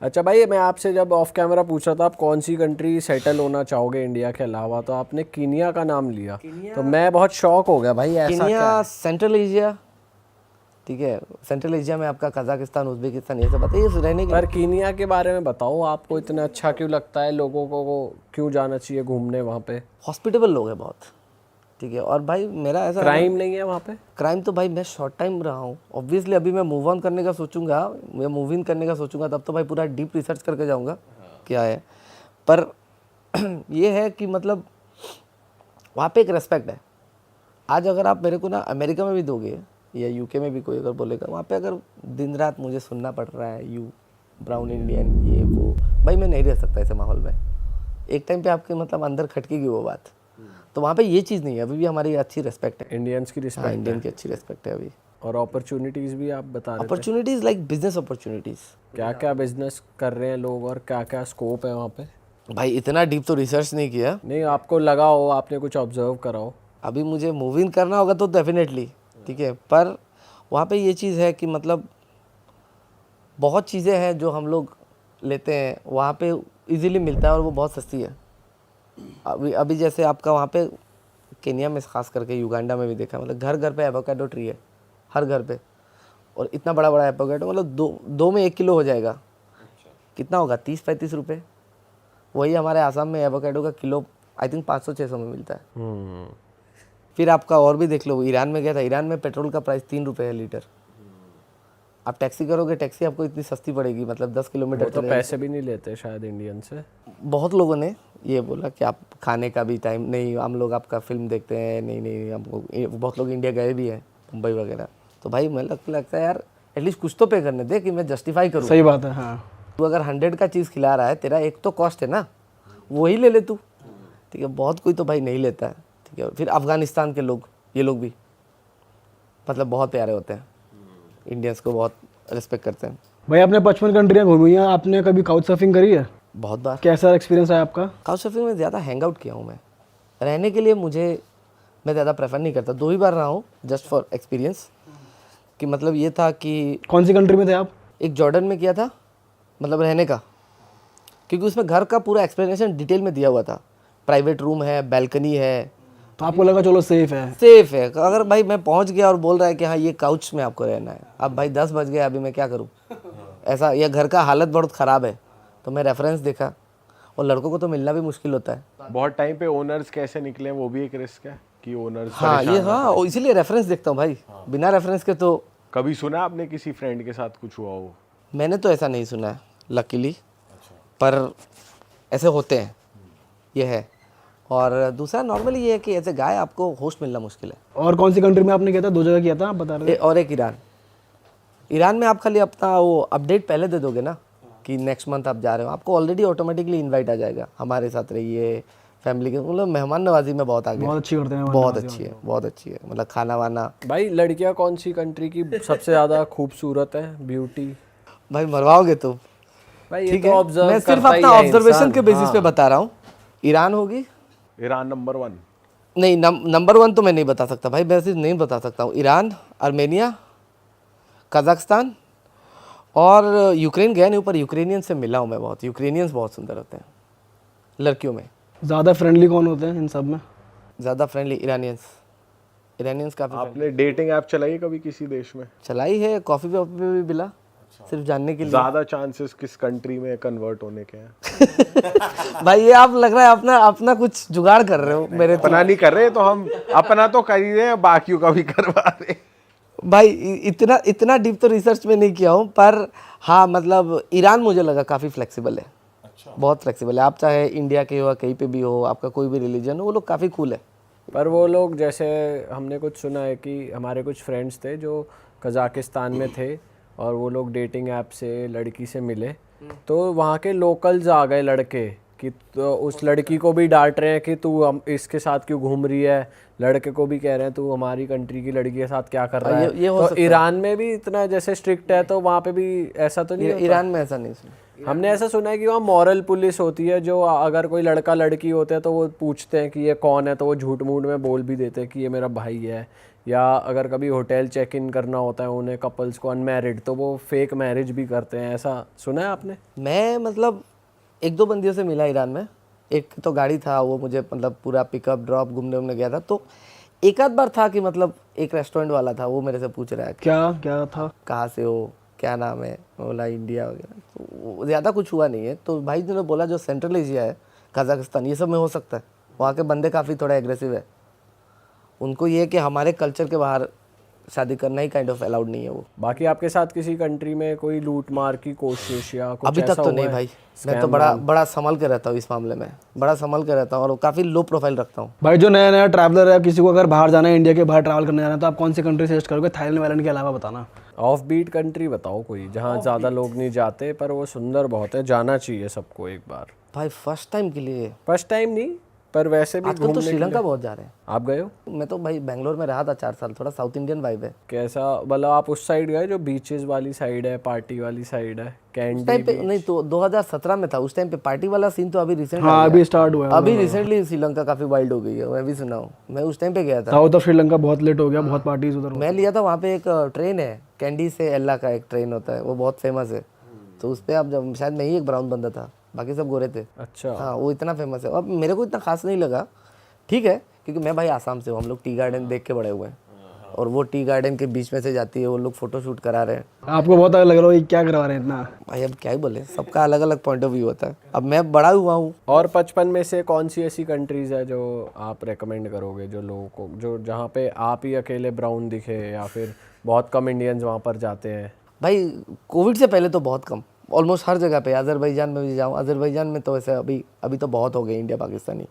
अच्छा भाई, मैं आपसे जब ऑफ कैमरा पूछ रहा था आप कौन सी कंट्री सेटल होना चाहोगे इंडिया के अलावा, तो आपने कीनिया का नाम लिया। तो मैं बहुत शॉक हो गया भाई, ऐसा क्या कीनिया, है? सेंट्रल एशिया, ठीक है। सेंट्रल एशिया में आपका कजाकिस्तान, उज्बेकिस्तान, ये सब बताइए रहने के पर लिए। कीनिया के बारे में बताओ, आपको इतना अच्छा क्यों लगता है? लोगों को क्यों जाना चाहिए घूमने वहाँ पे? हॉस्पिटेबल लोग हैं बहुत, ठीक है। और भाई मेरा ऐसा है ना, क्राइम नहीं है वहाँ पे? क्राइम तो भाई मैं शॉर्ट टाइम रहा हूँ, ऑब्वियसली अभी मैं मूव ऑन करने का सोचूंगा, मैं मूव इन करने का सोचूंगा, तब तो भाई पूरा डीप रिसर्च करके जाऊंगा क्या है। पर ये है कि मतलब वहाँ पे एक रेस्पेक्ट है। आज अगर आप मेरे को ना अमेरिका में भी दोगे या यूके में भी कोई अगर बोलेगा, वहाँ पे अगर दिन रात मुझे सुनना पड़ रहा है यू ब्राउन इंडियन ये वो, भाई मैं नहीं रह सकता ऐसे माहौल में। एक टाइम पे आपके मतलब अंदर खटकेगी वो बात। तो वहाँ पे ये चीज़ नहीं है, अभी भी हमारी अच्छी रेस्पेक्ट है, इंडियंस की हाँ रिस्पेक्ट इंडियन है। की अच्छी रेस्पेक्ट है अभी। और अपॉर्चुनिटीज़ भी आप बता रहे थे, अपॉर्चुनिटीज़ लाइक बिजनेस अपॉर्चुनिटीज़। क्या क्या बिजनेस कर रहे हैं लोग और क्या क्या स्कोप है वहाँ पे? भाई इतना डीप तो रिसर्च नहीं किया, नहीं, आपको लगा हो, आपने कुछ ऑब्जर्व करा हो। अभी मुझे मूव इन करना होगा तो डेफिनेटली, ठीक है। पर वहाँ पे ये चीज़ है कि मतलब बहुत चीज़ें हैं जो हम लोग लेते हैं वहाँ पे इजीली मिलता है और वो बहुत सस्ती है। अभी अभी जैसे आपका वहाँ पे केनिया में खास करके, युगांडा में भी देखा, मतलब घर घर पे एवोकाडो ट्री है, हर घर पे। और इतना बड़ा बड़ा एवोकाडो, मतलब दो में 1 किलो हो जाएगा। कितना होगा, 30-35 रुपये। वही हमारे आसाम में एवोकाडो का किलो आई थिंक 500-600 में मिलता है। फिर आपका और भी देख लो, ईरान में गया था, ईरान में पेट्रोल का प्राइस 3 रुपये है लीटर। आप टैक्सी करोगे, टैक्सी आपको इतनी सस्ती पड़ेगी, मतलब 10 किलोमीटर वो तो चले पैसे भी नहीं लेते शायद इंडियन से। बहुत लोगों ने ये बोला कि आप खाने का भी टाइम नहीं, हम लोग आपका फिल्म देखते हैं, नहीं नहीं हमको, बहुत लोग इंडिया गए भी हैं, मुंबई वगैरह। तो भाई मैं लगता है यार एटलीस्ट कुछ तो पे करने दे कि मैं जस्टिफाई करूँ। सही बात है। हाँ, तू अगर 100 का चीज़ खिला रहा है, तेरा एक तो कॉस्ट है ना, वही ले ले तू, ठीक है। बहुत कोई तो भाई नहीं लेता है, ठीक है। फिर अफगानिस्तान के लोग, ये लोग भी मतलब बहुत प्यारे होते हैं, इंडियंस को बहुत रिस्पेक्ट करते हैं। भाई आपने 55 कंट्रियाँ घूमी हैं, आपने कभी काउच सर्फिंग करी है? बहुत बार। कैसा एक्सपीरियंस है आपका? काउच सर्फिंग में ज़्यादा हैंग आउट किया हूँ मैं, रहने के लिए मैं ज़्यादा प्रेफर नहीं करता। 2 ही बार रहा हूँ जस्ट फॉर एक्सपीरियंस, कि मतलब ये था कि कौन सी कंट्री में थे आप? एक जॉर्डन में किया था, मतलब रहने का, क्योंकि उसमें घर का पूरा एक्सप्लेनेशन डिटेल में दिया हुआ था। प्राइवेट रूम है, बैल्कनी है, तो आपको लगा चलो सेफ है? सेफ है। अगर भाई मैं पहुंच गया और बोल रहा है कि हाँ ये काउच में आपको रहना है, अब भाई 10 बज गए, अभी मैं क्या करूं ऐसा, या घर का हालत बहुत ख़राब है, तो मैं रेफरेंस देखा। और लड़कों को तो मिलना भी मुश्किल होता है। बहुत टाइम पे ओनर्स कैसे निकले वो भी एक रिस्क है कि ओनर्स हाँ ये, हाँ इसीलिए रेफरेंस देखता हूँ भाई, बिना रेफरेंस के तो। कभी सुना आपने किसी फ्रेंड के साथ कुछ हुआ हो? मैंने तो ऐसा नहीं सुना है लकीली, पर ऐसे होते हैं, ये है। और दूसरा नॉर्मली ये है कि ऐसे गाय आपको होस्ट मिलना मुश्किल है। और कौन सी कंट्री में आपने किया था? 2 जगह किया था आप बता रहे थे। और एक ईरान। ईरान में आप खाली अपना वो अपडेट पहले दे दोगे ना कि नेक्स्ट मंथ आप जा रहे हो, आपको ऑलरेडी ऑटोमेटिकली इनवाइट आ जाएगा, हमारे साथ रहिए, फैमिली के, मतलब मेहमान नवाजी में बहुत आगे, बहुत अच्छी करते हैं। बहुत अच्छी है, बहुत अच्छी है, मतलब खाना वाना। भाई लड़कियां कौन सी कंट्री की सबसे ज़्यादा खूबसूरत है, ब्यूटी? भाई मरवाओगे तो भाई ये ठीक तो है, ऑब्जर्व मैं सिर्फ करता ही अपना है ऑब्जर्वेशन इंसान। के बेसिस हाँ। पे बता रहा हूँ। ईरान होगी, ईरान नंबर 1? नहीं नंबर 1 तो मैं नहीं बता सकता भाई, मैं सिर्फ नहीं बता सकता हूँ। ईरान, आर्मेनिया, कजाकिस्तान और यूक्रेन गया नहीं, ऊपर यूक्रेनियन से मिला हूँ मैं बहुत। यूक्रेनियंस बहुत सुंदर होते हैं लड़कियों में। ज़्यादा फ्रेंडली कौन होते हैं इन सब में? ज़्यादा फ्रेंडली ईरानियंस काफ़ी आपने डेटिंग ऐप चलाई है कभी किसी देश में? चलाई है, कॉफ़ी पे भी मिला, सिर्फ जानने के लिए। ज्यादा चांसेस किस कंट्री में कन्वर्ट होने के हैं? भाई ये आप लग रहा है अपना कुछ जुगाड़ कर रहे हो मेरे तो। अपना नहीं कर रहे तो हम अपना तो कर ही रहे हैं, बाकियों का भी करवा रहे हैं। भाई इतना डीप तो रिसर्च में नहीं किया हूँ, पर हाँ मतलब ईरान मुझे लगा काफ़ी फ्लेक्सिबल है। अच्छा, बहुत फ्लेक्सिबल है। आप चाहे इंडिया के हो, कहीं पे भी हो, आपका कोई भी रिलीजन हो, वो लोग काफ़ी कूल है। पर वो लोग, जैसे हमने कुछ सुना है कि हमारे कुछ फ्रेंड्स थे जो कजाकिस्तान में थे और वो लोग डेटिंग ऐप से लड़की से मिले, तो वहाँ के लोकल्स आ गए लड़के कि तो उस लड़की को भी डांट रहे हैं कि तू हम इसके साथ क्यों घूम रही है, लड़के को भी कह रहे हैं तू हमारी कंट्री की लड़की के साथ क्या कर रहा है। ये हो तो सकता है। ईरान में भी इतना जैसे स्ट्रिक्ट है, तो वहाँ पे भी ऐसा तो नहीं होता? ईरान में ऐसा नहीं सुना। हमने ऐसा सुना है कि वहाँ मॉरल पुलिस होती है, जो अगर कोई लड़का लड़की होते हैं तो वो पूछते हैं कि ये कौन है, तो वो झूठ मूठ में बोल भी देते हैं कि ये मेरा भाई है या अगर कभी होटल चेक इन करना होता है उन्हें कपल्स को अनमैरिड, तो वो फेक मैरिज भी करते हैं, ऐसा सुना है आपने? मैं मतलब 1-2 बंदियों से मिला ईरान में। एक तो गाड़ी था, वो मुझे मतलब पूरा पिकअप ड्रॉप घूमने गया था, तो एक आध बार था कि मतलब एक रेस्टोरेंट वाला था, वो मेरे से पूछ रहा है कि क्या क्या था? कहाँ से हो, क्या नाम है, मैं बोला इंडिया वगैरह, तो ज़्यादा कुछ हुआ नहीं है। तो भाई ने बोला जो सेंट्रल एशिया है, कजाकिस्तान, ये सब में हो सकता है, वहाँ के बंदे काफ़ी थोड़ा एग्रेसिव है। उनको ये है कि हमारे कल्चर के बाहर शादी करना ही काइंड ऑफ अलाउड नहीं है वो। बाकी आपके साथ किसी कंट्री में कोई लूट मार की कोशिश या कुछ अभी तक ऐसा तो हुआ नहीं है? भाई, मैं Scam तो वाम? बड़ा संभल के रहता हूँ इस मामले में, बड़ा संभल के रहता हूँ और काफ़ी लो प्रोफाइल रखता हूँ। भाई जो नया नया ट्रैवलर है, किसी को अगर बाहर जाना है, इंडिया के बाहर ट्रैवल करने जाना है, तो आप कौन सी कंट्री सजेस्ट करोगे? थाईलैंड वाइलैंड के अलावा बताना। ऑफ बीट कंट्री बताओ कोई, जहाँ ज़्यादा लोग नहीं जाते पर वो सुंदर बहुत है, जाना चाहिए सबको एक बार। भाई फर्स्ट टाइम के लिए फर्स्ट टाइम नहीं पर वैसे भी आजकल तो घूमने के श्रीलंका लिए। बहुत जा रहे हैं। आप गए हो? मैं तो भाई बेंगलोर में रहा था 4 साल, थोड़ा साउथ इंडियन वाइब है। कैसा, मतलब आप उस साइड गए जो बीचेस वाली साइड है, पार्टी वाली साइड है, उस कैंडी टाइम पे बीच? नहीं, तो 2017 में था, उस टाइम पे पार्टी वाला सीन तो अभी रिसेंट हाँ अभी स्टार्ट हुआ है। अभी रिसेंटली श्रीलंका काफी वाइल्ड हो गई है, मैं भी सुना हूँ। मैं उस टाइम पे गया था, साउथ ऑफ श्रीलंका बहुत लेट हो गया, बहुत पार्टीज उधर। मैं लिया था वहाँ पे एक ट्रेन है, कैंडी से एल्ला का एक ट्रेन होता है, वो बहुत फेमस है। तो उस पर आप जब, शायद मैं ही एक ब्राउन बंदा था, बाकी सब गोरे थे। अच्छा। हाँ वो इतना फेमस है। अब मेरे को इतना खास नहीं लगा, ठीक है, क्योंकि मैं भाई आसाम से हूँ, हम लोग टी गार्डन देख के बड़े हुए हैं, और वो टी गार्डन के बीच में से जाती है, वो लोग फोटो शूट करा रहे हैं। आपको बहुत अलग लग रहा है, क्या करवा रहे हैं इतना? भाई अब क्या ही बोले, सबका अलग अलग पॉइंट ऑफ व्यू होता है। अब मैं बड़ा हुआ हूँ। और 55 में से कौन सी ऐसी कंट्रीज है जो आप रेकमेंड करोगे, जो लोगों को, जो जहाँ पे आप ही अकेले ब्राउन दिखे या फिर बहुत कम इंडियंस वहाँ पर जाते हैं? भाई कोविड से पहले तो बहुत कम, ऑलमोस्ट हर जगह पे, अजरबैजान में भी जाऊँ, अजरबैजान में तो वैसे अभी तो बहुत हो गए इंडिया पाकिस्तानी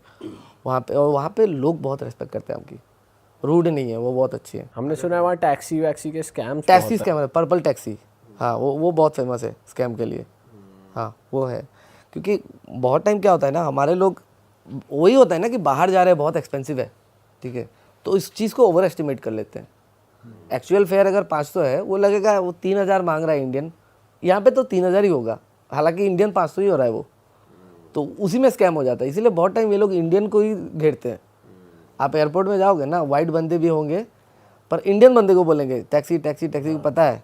वहाँ पे, और वहाँ पे लोग बहुत रेस्पेक्ट करते हैं आपकी, रूड नहीं है वो, बहुत अच्छी है। हमने सुना है वहाँ टैक्सी वैक्सी के स्कैम्स टैक्सी स्कैम है, पर्पल टैक्सी, हाँ वो बहुत फेमस है स्कैम के लिए। हाँ वो है, क्योंकि बहुत टाइम क्या होता है ना, हमारे लोग, वही होता है ना कि बाहर जा रहे हैं, बहुत एक्सपेंसिव है, ठीक है, तो इस चीज़ को ओवर एस्टिमेट कर लेते हैं। एक्चुअल फेयर अगर 500 है, वो लगेगा वो 3000 मांग रहा है इंडियन, यहाँ पे तो 3000 ही होगा, हालांकि इंडियन 500 ही हो रहा है वो, तो उसी में स्कैम हो जाता है। इसीलिए बहुत टाइम ये लोग इंडियन को ही घेरते हैं। आप एयरपोर्ट में जाओगे ना, वाइट बंदे भी होंगे, पर इंडियन बंदे को बोलेंगे टैक्सी टैक्सी टैक्सी, पता है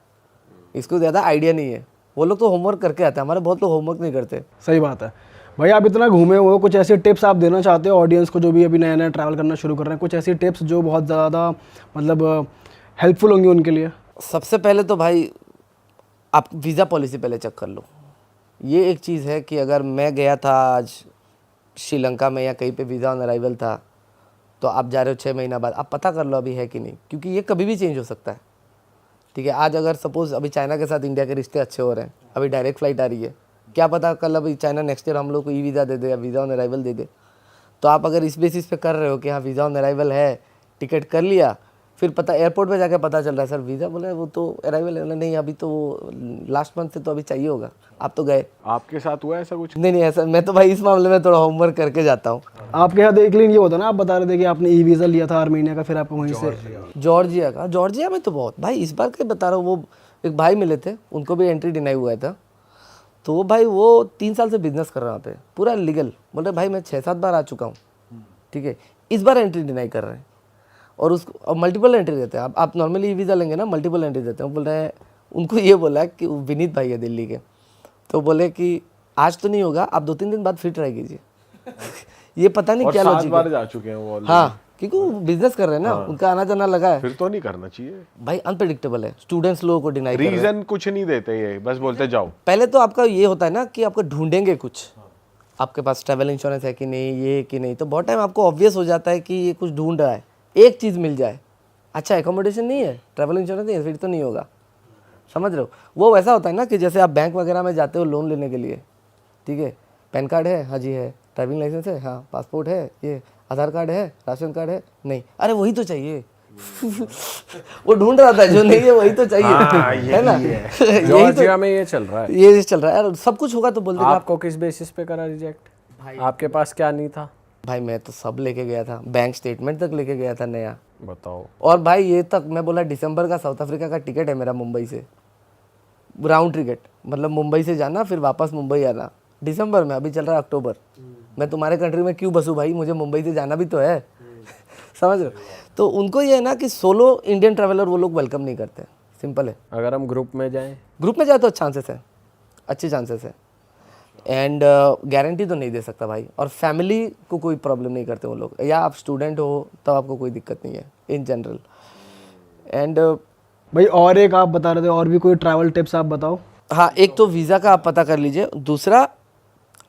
इसको ज़्यादा आइडिया नहीं है। वो लोग तो होमवर्क करके आते हैं, हमारे बहुत लोग होमवर्क नहीं करते। सही बात है। भाई आप इतना घूमे हो, कुछ ऐसी टिप्स आप देना चाहते हो ऑडियंस को जो भी अभी नया नया ट्रैवल करना शुरू कर रहे हैं? कुछ ऐसी टिप्स जो बहुत ज़्यादा मतलब हेल्पफुल होंगी उनके लिए। सबसे पहले तो भाई आप वीज़ा पॉलिसी पहले चेक कर लो। ये एक चीज़ है कि अगर मैं गया था आज श्रीलंका में या कहीं पे वीज़ा ऑन अराइवल था, तो आप जा रहे हो 6 महीना बाद, आप पता कर लो अभी है कि नहीं, क्योंकि ये कभी भी चेंज हो सकता है। ठीक है, आज अगर सपोज़ अभी चाइना के साथ इंडिया के रिश्ते अच्छे हो रहे हैं, अभी डायरेक्ट फ्लाइट आ रही है, क्या पता कल अभी चाइना नेक्स्ट ईयर हम लोग को ई वीज़ा दे दे या वीज़ा ऑन अराइवल दे दे। तो आप अगर इस बेसिस पे कर रहे हो कि हाँ वीज़ा ऑन अराइवल है, टिकट कर लिया, फिर पता एयरपोर्ट पे जाके पता चल रहा है सर वीज़ा, बोले वो तो अराइवल है, नहीं अभी तो लास्ट मंथ से तो अभी चाहिए होगा, आप तो गए। आपके साथ हुआ ऐसा कुछ? नहीं ऐसा, मैं तो भाई इस मामले में थोड़ा होमवर्क करके जाता हूँ। आपके साथ एक लेकिन ये होता ना, आप बता रहे थे कि आपने ई वीज़ा लिया था आर्मीनिया का, फिर आपको वहीं से जॉर्जिया का, जॉर्जिया में तो बहुत भाई, इस बार के बता रहा हूँ, वो एक भाई मिले थे, उनको भी एंट्री डिनाई हुआ था। तो वो भाई वो 3 साल से बिजनेस कर रहा था पूरा लीगल, बोल रहे भाई मैं 6-7 बार आ चुका हूँ, ठीक है, इस बार एंट्री डिनाई कर रहे हैं, और उसको मल्टीपल एंट्री देते हैं। आप नॉर्मली ई वीज़ा लेंगे ना, मल्टीपल एंट्री देते हैं। बोल रहे हैं, उनको ये बोला कि विनीत भाई है दिल्ली के, तो बोले कि आज तो नहीं होगा, आप 2-3 दिन बाद फिर ट्राई कीजिए। ये पता नहीं और क्या 7 लॉजिक बार है। जा चुके हैं वो already। हाँ, क्योंकि वो बिजनेस कर रहे हैं ना, उनका आना जाना लगा है। फिर तो नहीं करना चाहिए। भाई अनप्रेडिक्टेबल है, स्टूडेंट्स लोगों को डिनाई कर रहे हैं। रीजन कुछ नहीं देते, ये बस बोलते जाओ। पहले तो आपका ये होता है ना कि आपको ढूंढेंगे कुछ, आपके पास ट्रैवल इंश्योरेंस है कि नहीं, ये कि नहीं, तो बहुत टाइम आपको ऑब्वियस हो जाता है कि ये कुछ ढूंढ रहा है, एक चीज़ मिल जाए, अच्छा एकोमोडेशन नहीं है, ट्रैवल इंश्योरेंस नहीं है, फिर तो नहीं होगा। समझ रहे हो, वो वैसा होता है ना कि जैसे आप बैंक वगैरह में जाते हो लोन लेने के लिए, ठीक है, पैन कार्ड है, हाँ जी है, ड्राइविंग लाइसेंस है, हाँ, पासपोर्ट है, ये आधार कार्ड है, राशन कार्ड है, नहीं, अरे वही तो चाहिए। वो ढूंढ रहा था, जो नहीं है वही तो चाहिए, है ना। यही जॉर्जिया में ये चल रहा है। ये चल रहा है यार, सब कुछ होगा तो बोल देगा। आपको किस बेसिस पे करा रिजेक्ट? आपके पास क्या नहीं था? भाई मैं तो सब लेके गया था, बैंक स्टेटमेंट तक लेके गया था नया। बताओ। और भाई ये तक मैं बोला दिसंबर का साउथ अफ्रीका का टिकट है मेरा, मुंबई से राउंड टिकट, मतलब मुंबई से जाना फिर वापस मुंबई आना, दिसंबर में। अभी चल रहा है अक्टूबर। मैं तुम्हारे कंट्री में क्यों बसूँ भाई, मुझे मुंबई से जाना भी तो है। समझ रहे हो? तो उनको ये है ना कि सोलो इंडियन ट्रैवलर वो लोग वेलकम नहीं करते, सिंपल है। अगर हम ग्रुप में जाएं, ग्रुप में जाए तो चांसेस है, अच्छे चांसेस है, एंड गारंटी तो नहीं दे सकता भाई। और फैमिली को कोई प्रॉब्लम नहीं करते वो लोग, या आप स्टूडेंट हो तब आपको कोई दिक्कत नहीं है इन जनरल। एंड भाई और एक आप बता रहे थे, और भी कोई ट्रैवल टिप्स आप बताओ। हाँ, एक तो वीज़ा का आप पता कर लीजिए, दूसरा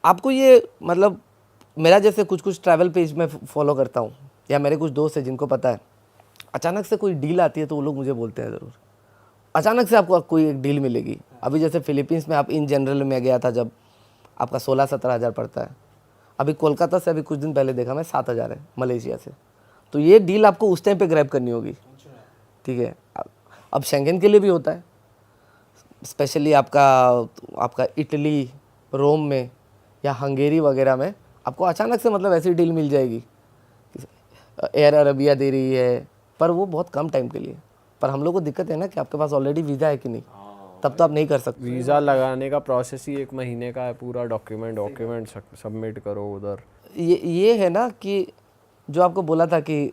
आपको ये मतलब मेरा जैसे कुछ कुछ ट्रैवल पेज में फॉलो करता हूँ, या मेरे कुछ दोस्त हैं जिनको पता है, अचानक से कोई डील आती है तो वो लोग मुझे बोलते हैं ज़रूर, अचानक से आपको कोई एक डील मिलेगी। अभी जैसे फिलीपींस में आप इन जनरल में गया था जब, आपका 16-17 हज़ार पड़ता है। अभी कोलकाता से अभी कुछ दिन पहले देखा मैं 7 हज़ार है मलेशिया से। तो ये डील आपको उस टाइम पे ग्रैब करनी होगी, ठीक है। अब शेंगेन के लिए भी होता है, स्पेशली आपका इटली, रोम में या हंगेरी वगैरह में आपको अचानक से मतलब ऐसी डील मिल जाएगी, एयर अरबिया दे रही है, पर वो बहुत कम टाइम के लिए। पर हम लोग को दिक्कत है ना कि आपके पास ऑलरेडी वीज़ा है कि नहीं, तब तो आप नहीं कर सकते। वीज़ा लगाने का प्रोसेस ही 1 महीने का है, पूरा डॉक्यूमेंट सबमिट करो उधर। ये है ना कि जो आपको बोला था कि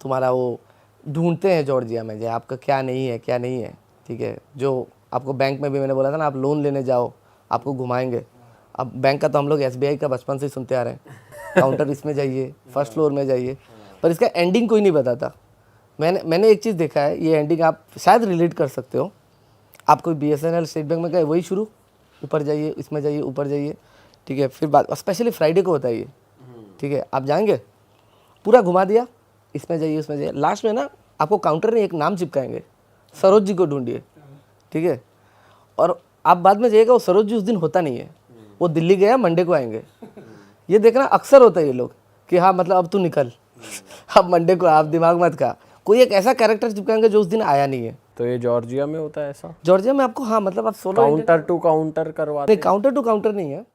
तुम्हारा वो ढूंढते हैं जॉर्जिया में, जो आपका क्या नहीं है, ठीक है। जो आपको बैंक में भी मैंने बोला था ना, आप लोन लेने जाओ, आपको घुमाएंगे। अब बैंक का तो हम लोग SBI का बचपन से ही सुनते आ रहे हैं, काउंटर इसमें जाइए, फर्स्ट फ्लोर में जाइए, पर इसका एंडिंग कोई नहीं बताता। मैंने एक चीज़ देखा है, ये एंडिंग आप शायद रिलेट कर सकते हो। आप कोई BSNL स्टेट बैंक में गए, वही शुरू, ऊपर जाइए, इसमें जाइए, ऊपर जाइए, ठीक है। फिर बात स्पेशली फ्राइडे को होता है ये, ठीक है। आप जाएंगे, पूरा घुमा दिया, इसमें जाइए, उसमें जाइए, लास्ट में ना आपको काउंटर में एक नाम चिपकाएंगे, सरोज जी को ढूंढिए, ठीक है। और आप बाद में जाइएगा, वो सरोज जी उस दिन होता नहीं है, वो दिल्ली गया, मंडे को आएंगे। ये देखना अक्सर होता है ये लोग कि हाँ मतलब अब तू निकल, अब मंडे को आप दिमाग मत खा, कोई एक ऐसा कैरेक्टर चिपकाएंगे जो उस दिन आया नहीं है। तो ये जॉर्जिया में होता है ऐसा? जॉर्जिया में आपको हाँ मतलब आप सोलो काउंटर टू काउंटर करवाते? नहीं, काउंटर टू काउंटर नहीं है।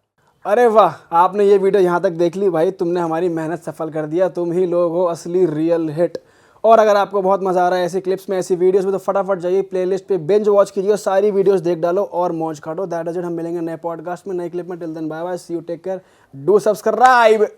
अरे वाह, आपने ये वीडियो यहाँ तक देख ली भाई, तुमने हमारी मेहनत सफल कर दिया। तुम ही लोग हो असली रियल हिट। और अगर आपको बहुत मजा आ रहा है ऐसी क्लिप्स में, ऐसी वीडियोस में, तो फटाफट जाइए प्लेलिस्ट पे, बिंज वॉच कीजिए, सारी वीडियोस देख डालो और मौज काटो। That is it. हम मिलेंगे नए पॉडकास्ट में, नई क्लिप में। Till then bye bye, see you, take care, do subscribe.